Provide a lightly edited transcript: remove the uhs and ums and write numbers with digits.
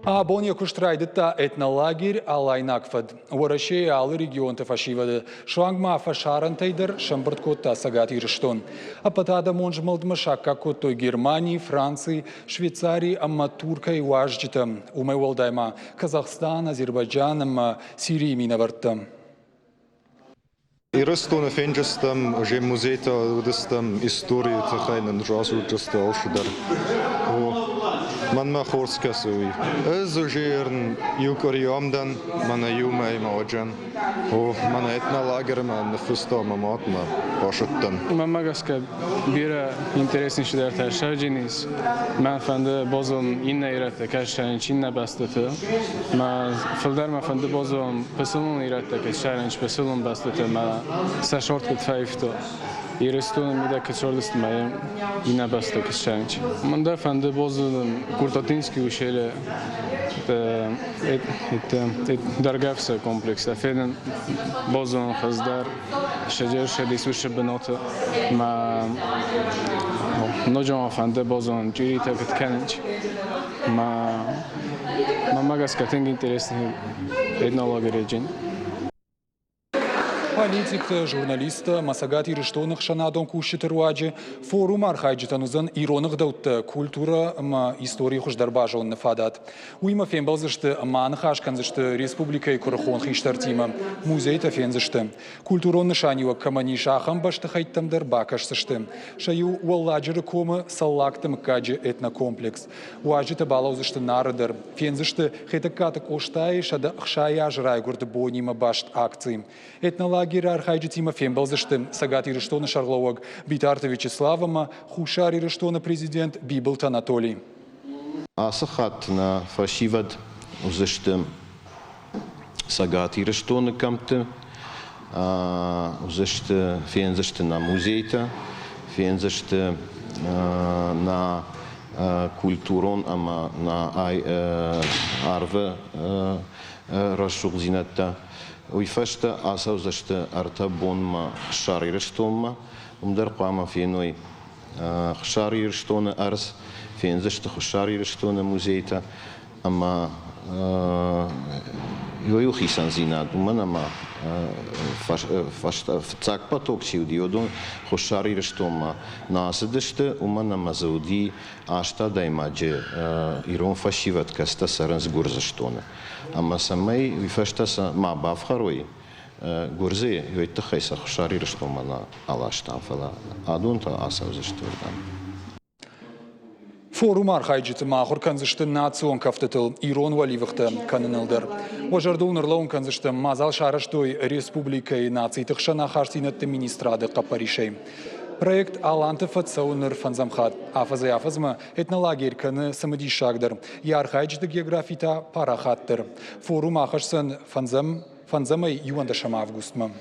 Абония куштрайдыта этнолагерь алайнакфад. Уарашей алы регион тафашивады. Шуангма фашарантайдер шамбарткотта сагатирштон. Апатада монжмалдма шаккакоттой Германии, Франции, Швейцарии, амма Туркой уажджита. Умайвалдайма Казахстан, Азербайджан, амма Сирии минавартта. Ирыстон фенджестам, уже музейта удыстам истории тахайнан жазу just алшудар. Man ma хорска суи. Жерн юкориамдан мана юмай маоджан. Мана этнолагер man фуста маматма пашаттан. Мамагаска бира интереснейший ташаджинис. Man фанды бозом инна ирата кашан чинна бастата. Ma филдар ma фанды бозом пасулун ирата кашан пасулун бастата. Ma сашорт кут файфто. Ирыстон мида качордыст маем инна баста кашан. Манда фанды бозом Куртатинский ущелье это Даргавса комплекс. Афеден бозон хаздар шаджер шадисуша бенота ма ножом фанде бозон джирита катканич ма магас катинг интересный этнология. Политик, журналист, масагат ирыштоных шанадон кушитыруаджи, форум архайджитанузан ироных даутта культура истории хуждарбажон нафадат. Уйма фембалзышты манхашканзышты республикой курахон хиштартима, музей тафензышты. Культурон нышанива камани шахам башты хайттамдар бакашсышты. Шаю уалладжыры комы саллактым каджи этнокомплекс. Уаджита балаузышты нарыдар. Фензышты хетакаты коштай шада хшая жрайгурды бонима башт акции. Этнолагерь архайджи Тима Фембалзышты, Сагат Ирыштона Шарловаг, Битарта Вячеславама, Хушар Ирыштона президент Бибылт Анатолий. Асахат на фашивад узышты Сагат Ирыштона камты, узышты фензышты на музейта, фензышты на культурон, ама на арвы расшулзинатта. ويفشت أسوزشت أرتبون ما شاريرشتون ما ومدر قام فينوي شاريرشتون أرز فين زشت خشاريرشتون موزيتا أما يوخي سنزينات ومن أما فشت فتاك باتوكسي وديودون خشاريرشتون ما ناسدشت ومن أما زودي أشتا دايما جي إيرون فشيفت كستا سرنز غورزشتون أما سمي ويفشت ما بافخروي غورزي يويتخيس خشاريرشتون ما علاشتان فلا أدون تا أسوزشتوردان Форум архайджиты махур канзышты национ кафтытыл Ирон Валивыхты канынылдыр. Ожардун ырлаун канзышты мазал шарыштой республикой наций тықшана харсинатты министрады қапаришей. Проект Аланты фатсауныр фанзамхат. Афазы афазма этнолагерь каны самадишагдыр. И архайджиты географита парахаттыр. Форум ахашсын фанзамай юандашама августма.